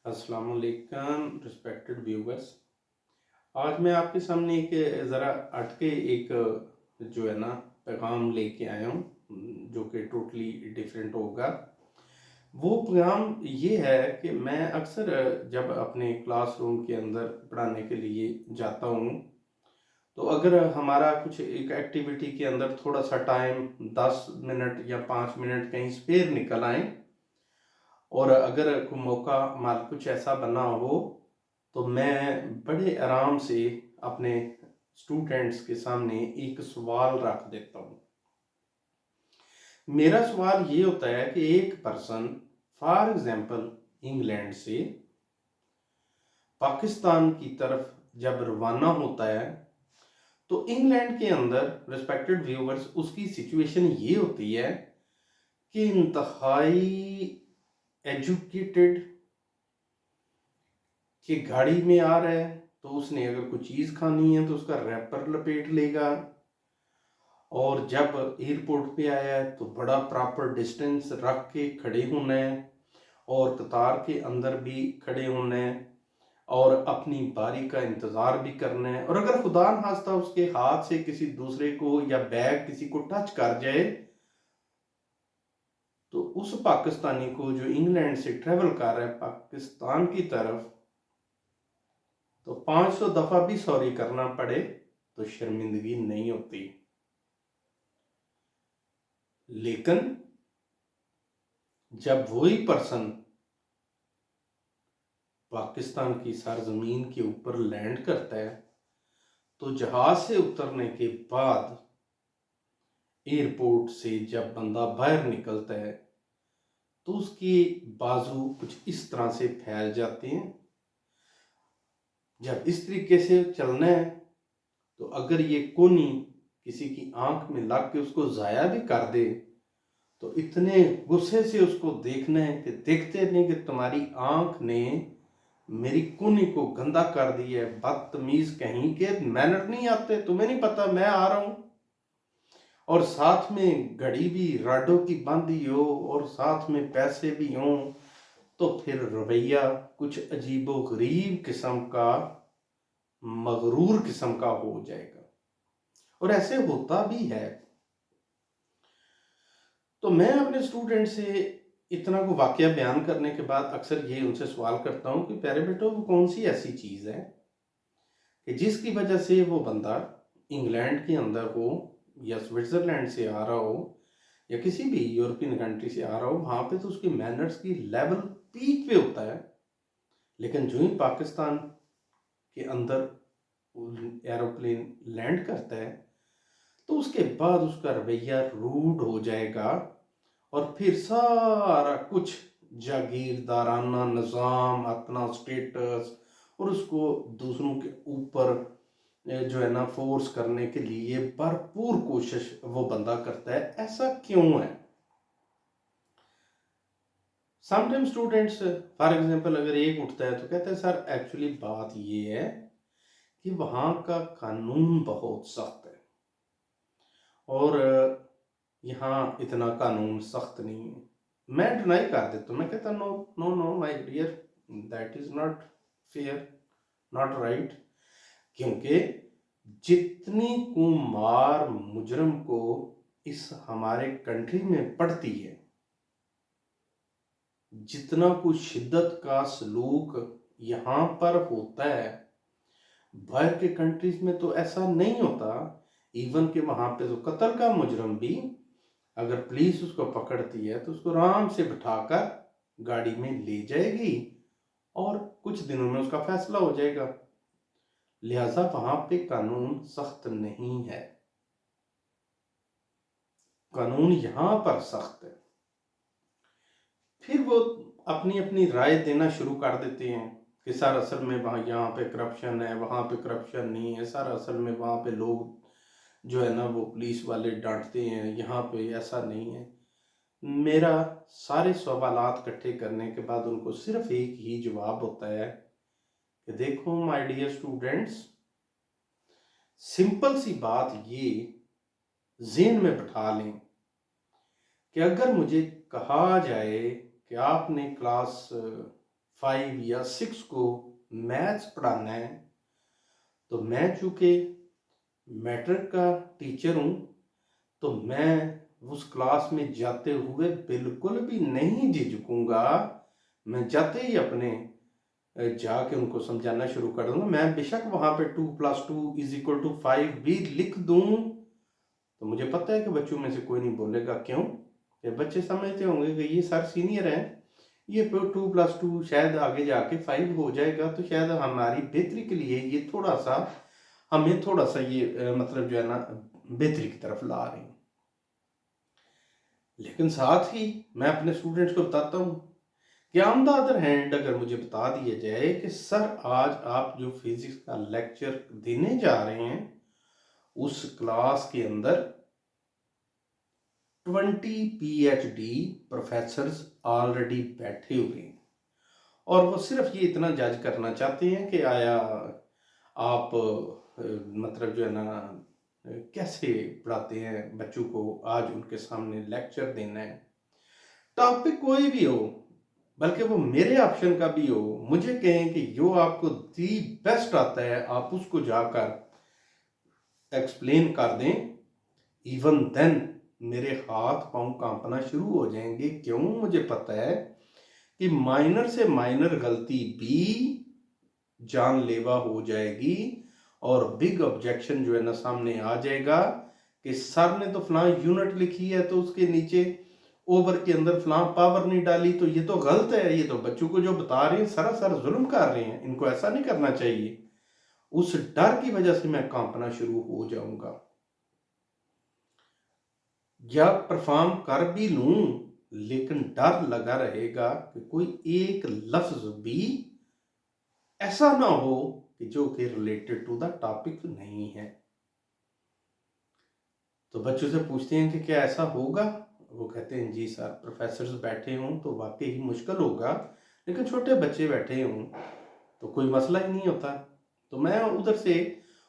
अस्सलाम वालेकुम respected viewers. आज मैं आपके सामने एक ज़रा हटके एक जो है ना पैगाम लेके आया हूँ जो कि टोटली डिफरेंट होगा। वो पैगाम ये है कि मैं अक्सर जब अपने क्लासरूम के अंदर पढ़ाने के लिए जाता हूँ, तो अगर हमारा कुछ एक एक्टिविटी के अंदर थोड़ा सा टाइम 10 मिनट या 5 मिनट कहीं स्पेयर निकल आए और अगर कोई मौका मान कुछ ऐसा बना हो, तो मैं बड़े आराम से अपने स्टूडेंट्स के सामने एक सवाल रख देता हूँ। मेरा सवाल ये होता है कि एक पर्सन फॉर एग्जांपल इंग्लैंड से पाकिस्तान की तरफ जब रवाना होता है, तो इंग्लैंड के अंदर रिस्पेक्टेड व्यूवर्स उसकी सिचुएशन ये होती है कि इंतहाई एजुकेटेड कि गाड़ी में आ रहा है, तो उसने अगर कोई चीज़ खानी है तो उसका रैपर लपेट लेगा। और जब एयरपोर्ट पे आया है तो बड़ा प्रॉपर डिस्टेंस रख के खड़े होना है और कतार के अंदर भी खड़े होना है और अपनी बारी का इंतज़ार भी करना है। और अगर खुदा न खास्ता उसके हाथ से किसी दूसरे को या बैग किसी को टच कर जाए, तो उस पाकिस्तानी को जो इंग्लैंड से ट्रेवल कर रहा है पाकिस्तान की तरफ, तो 500 दफ़ा भी सॉरी करना पड़े तो शर्मिंदगी नहीं होती। लेकिन जब वही पर्सन पाकिस्तान की सरजमीन के ऊपर लैंड करता है, तो जहाज से उतरने के बाद एयरपोर्ट से जब बंदा बाहर निकलता है, तो उसके बाजू कुछ इस तरह से फैल जाते हैं। जब इस तरीके से चलना है, तो अगर ये कोनी किसी की आंख में लग के उसको ज़ाया भी कर दे, तो इतने गुस्से से उसको देखना है कि देखते नहीं कि तुम्हारी आंख ने मेरी कूनी को गंदा कर दिया है, बदतमीज कहीं के, मैनर नहीं आते, तुम्हें नहीं पता मैं आ रहा हूं। और साथ में घड़ी भी राडो की बांधी हो और साथ में पैसे भी हों, तो फिर रवैया कुछ अजीबो गरीब किस्म का, मगरूर किस्म का हो जाएगा। और ऐसे होता भी है। तो मैं अपने स्टूडेंट से इतना को वाकया बयान करने के बाद अक्सर ये उनसे सवाल करता हूँ कि प्यारे बेटो, वो कौन सी ऐसी चीज़ है कि जिसकी वजह से वो बंदा इंग्लैंड के अंदर हो या स्विट्ज़रलैंड से आ रहा हो या किसी भी यूरोपियन कंट्री से आ रहा हो, वहाँ पे तो उसकी मैनर्स की लेवल पीक पे होता है। लेकिन जो ही पाकिस्तान के अंदर एरोप्लेन लैंड करता है, तो उसके बाद उसका रवैया रूड हो जाएगा और फिर सारा कुछ जागीरदाराना निज़ाम, अपना स्टेटस और उसको दूसरों के ऊपर जो है ना फोर्स करने के लिए भरपूर कोशिश वो बंदा करता है। ऐसा क्यों है? समटाइम स्टूडेंट्स फॉर एग्जांपल अगर एक उठता है तो कहता है सर एक्चुअली बात ये है कि वहाँ का कानून बहुत सख्त है और यहाँ इतना कानून सख्त नहीं है। मैं डिनाई कर देता हूँ, मैं कहता no no no my dear, that is not fair, not right. क्योंकि जितनी को मार मुजरम को इस हमारे कंट्री में पड़ती है, जितना कुछ शिद्दत का सलूक यहाँ पर होता है, बाहर के कंट्रीज में तो ऐसा नहीं होता। इवन कि वहाँ पे तो कत्ल का मुजरम भी अगर पुलिस उसको पकड़ती है तो उसको आराम से बिठाकर गाड़ी में ले जाएगी और कुछ दिनों में उसका फैसला हो जाएगा। लिहाजा वहाँ पे कानून सख्त नहीं है, कानून यहाँ पर सख्त है। फिर वो अपनी अपनी राय देना शुरू कर देते हैं कि सर असल में वहाँ यहाँ पे करप्शन है, वहाँ पे करप्शन नहीं है, सर असल में वहाँ पे लोग जो है ना वो पुलिस वाले डांटते हैं, यहाँ पे ऐसा नहीं है। मेरा सारे सवालात इकट्ठे करने के बाद उनको सिर्फ एक ही जवाब होता है कि देखो माय डियर स्टूडेंट्स, सिंपल सी बात ये ज़हन में बिठा लें कि अगर मुझे कहा जाए कि आपने क्लास 5 या 6 को मैथ्स पढ़ाना है, तो मैं चूँकि मैट्रिक का टीचर हूँ, तो मैं उस क्लास में जाते हुए बिल्कुल भी नहीं झिझकूंगा। मैं जाते ही अपने जाके उनको समझाना शुरू कर दूंगा। मैं बेशक वहाँ पे 2+2=5 भी लिख दूं, तो मुझे पता है कि बच्चों में से कोई नहीं बोलेगा। क्यों? कि बच्चे समझते होंगे कि ये सर सीनियर हैं, ये 2+2 शायद आगे जाके 5 हो जाएगा, तो शायद हमारी बेहतरी के लिए ये थोड़ा सा हमें थोड़ा सा ये मतलब जो है ना बेहतरी की तरफ ला रहे हैं। लेकिन साथ ही मैं अपने स्टूडेंट्स को बताता हूँ कि ऑन द अदर हैंड अगर मुझे बता दिया जाए कि सर आज आप जो फिजिक्स का लेक्चर देने जा रहे हैं उस क्लास के अंदर 20 पीएचडी प्रोफेसर्स ऑलरेडी बैठे हुए हैं, और वो सिर्फ ये इतना जज करना चाहते हैं कि आया आप मतलब जो है ना कैसे पढ़ाते हैं बच्चों को, आज उनके सामने लेक्चर देना है। टॉपिक कोई भी हो, बल्कि वो मेरे ऑप्शन का भी हो, मुझे कहें कि जो आपको दी बेस्ट आता है आप उसको जाकर एक्सप्लेन कर दें, इवन देन मेरे हाथ पांव कांपना शुरू हो जाएंगे। क्यों? मुझे पता है कि माइनर से माइनर गलती भी जानलेवा हो जाएगी और बिग ऑब्जेक्शन जो है ना सामने आ जाएगा कि सर ने तो फलां यूनिट लिखी है तो उसके नीचे ओवर के अंदर फलां पावर नहीं डाली, तो ये तो गलत है, ये तो बच्चों को जो बता रहे हैं सरासर जुल्म कर रहे हैं, इनको ऐसा नहीं करना चाहिए। उस डर की वजह से मैं कांपना शुरू हो जाऊंगा, या परफॉर्म कर भी लूं लेकिन डर लगा रहेगा कि कोई एक लफ्ज भी ऐसा ना हो कि जो कि रिलेटेड टू द टॉपिक नहीं है। तो बच्चों से पूछते हैं कि क्या ऐसा होगा? वो कहते हैं जी सर, प्रोफेसर्स बैठे हों तो वाकई ही मुश्किल होगा, लेकिन छोटे बच्चे बैठे हों तो कोई मसला ही नहीं होता। तो मैं उधर से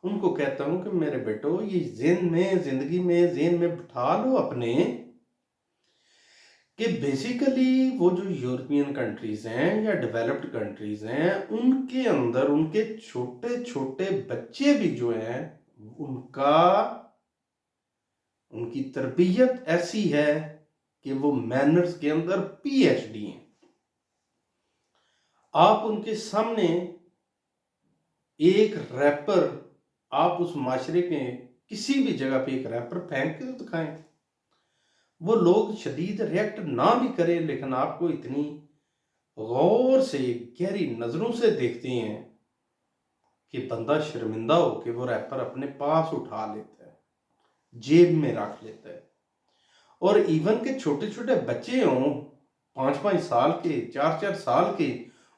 उनको कहता हूं कि मेरे बेटो, ये जिंदगी में जेन में बिठा लो अपने कि बेसिकली वो जो यूरोपियन कंट्रीज हैं या डेवलप्ड कंट्रीज हैं, उनके अंदर उनके छोटे छोटे बच्चे भी जो हैं उनकी तरबियत ऐसी है कि वो मैनर्स के अंदर पीएचडी हैं। आप उनके सामने एक रैपर, आप उस माशरे के किसी भी जगह पे एक रैपर फेंक के तो दिखाएं, वो लोग शदीद रिएक्ट ना भी करें लेकिन आपको इतनी गौर से गहरी नजरों से देखते हैं कि बंदा शर्मिंदा हो कि वो रैपर अपने पास उठा लेता है, जेब में रख लेता है। और इवन के छोटे छोटे बच्चे हों, 5-5 साल के, 4-4 साल के,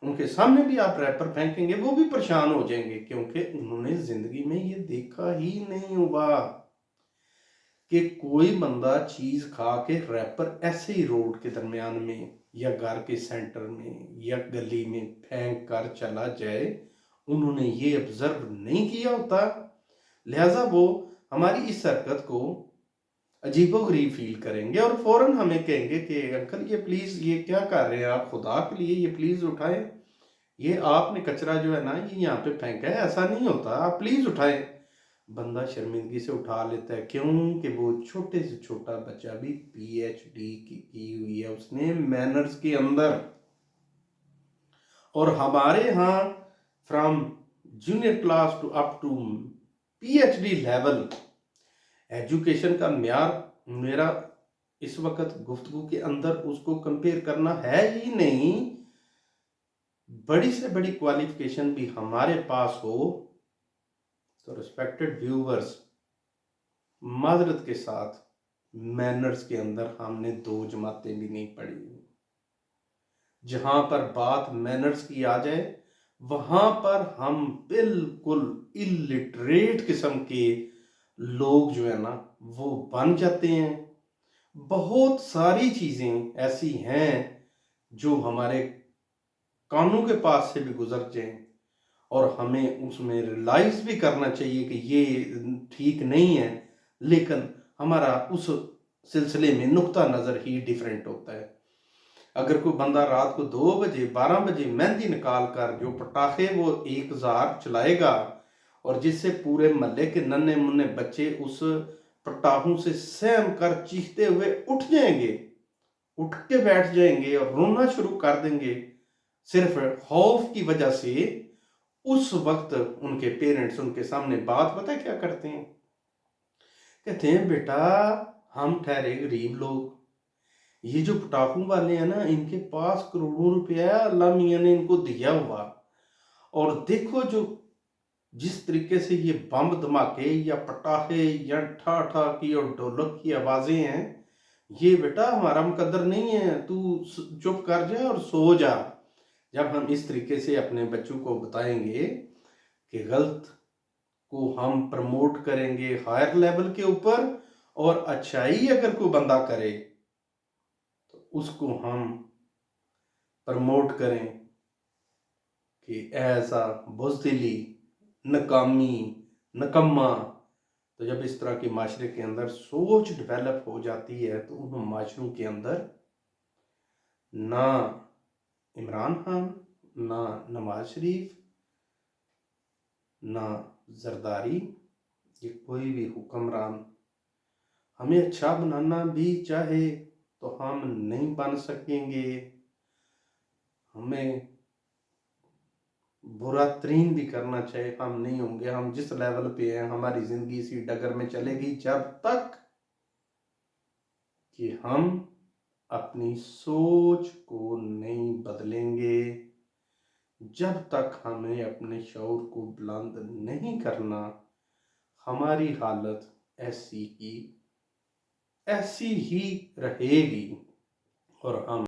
उनके सामने भी आप रैपर फेंकेंगे, वो भी परेशान हो जाएंगे, क्योंकि उन्होंने जिंदगी में ये देखा ही नहीं हुआ कि कोई बंदा चीज खा के रैपर ऐसे ही रोड के दरमियान में या घर के सेंटर में या गली में फेंक कर चला जाए। उन्होंने ये ऑब्जर्व नहीं किया होता, लिहाजा वो हमारी इस हरकत को अजीबोगरीब फील करेंगे और फौरन हमें कहेंगे कि अंकल ये प्लीज ये क्या कर रहे हैं आप, खुदा के लिए ये प्लीज उठाएं, ये आपने कचरा जो है ना ये यहाँ पे फेंका है, ऐसा नहीं होता, आप प्लीज उठाएं। बंदा शर्मिंदगी से उठा लेता है, क्यों? कि वो छोटे से छोटा बच्चा भी पीएचडी की हुई है उसने मैनर्स के अंदर। और हमारे यहाँ from junior class to up to PhD level education का म्यार मेरा इस वक्त गुफ्तगू के अंदर उसको कंपेयर करना है ही नहीं। बड़ी से बड़ी क्वालिफिकेशन भी हमारे पास हो तो रिस्पेक्टेड व्यूवर्स, माजरत के साथ मैनर्स के अंदर हमने 2 जमातें भी नहीं पढ़ी। जहां पर बात मैनर्स की आ जाए वहां पर हम बिल्कुल इलिटरेट किस्म के लोग जो है ना वो बन जाते हैं। बहुत सारी चीजें ऐसी हैं जो हमारे कानों के पास से भी गुजर जाएं और हमें उसमें रियलाइज भी करना चाहिए कि ये ठीक नहीं है, लेकिन हमारा उस सिलसिले में नुक्ता नज़र ही डिफरेंट होता है। अगर कोई बंदा रात को 2 बजे 12 बजे मेहंदी निकाल कर जो पटाखे वो 1000 चलाएगा और जिससे पूरे मोहल्ले के नन्हे मुन्ने बच्चे उस पटाखों से सहम कर चीखते हुए उठ जाएंगे, उठ के बैठ जाएंगे और रोना शुरू कर देंगे सिर्फ खौफ की वजह से, उस वक्त उनके पेरेंट्स उनके सामने बात पता है क्या करते हैं? कहते हैं बेटा हम ठहरे गरीब लोग, ये जो पटाखों वाले हैं ना इनके पास करोड़ों रुपया अल्लाह मियाँ ने इनको दिया हुआ, और देखो जो जिस तरीके से ये बम धमाके या पटाखे या ठा ठा की और ढोलक की आवाजें हैं, ये बेटा हमारा मुकद्दर नहीं है, तू चुप कर जा और सो जा। जब हम इस तरीके से अपने बच्चों को बताएंगे कि गलत को हम प्रमोट करेंगे हायर लेवल के ऊपर, और अच्छाई अगर कोई बंदा करे तो उसको हम प्रमोट करें कि ऐसा बुज़दिली, नाकामी, निकम्मा। तो जब इस तरह के माशरे के अंदर सोच डेवलप हो जाती है तो उन माशरों के अंदर ना इमरान खान, ना नवाज शरीफ, ना जरदारी, ये कोई भी हुक्मरान हमें अच्छा बनाना भी चाहे तो हम नहीं बन सकेंगे, हमें बुरा तरीन भी करना चाहे हम नहीं होंगे। हम जिस लेवल पे हैं हमारी जिंदगी इसी डगर में चलेगी जब तक कि हम अपनी सोच को नहीं बदलेंगे, जब तक हमें अपने शऊर को बुलंद नहीं करना, हमारी हालत ऐसी ही ऐसी ही रहेगी और हम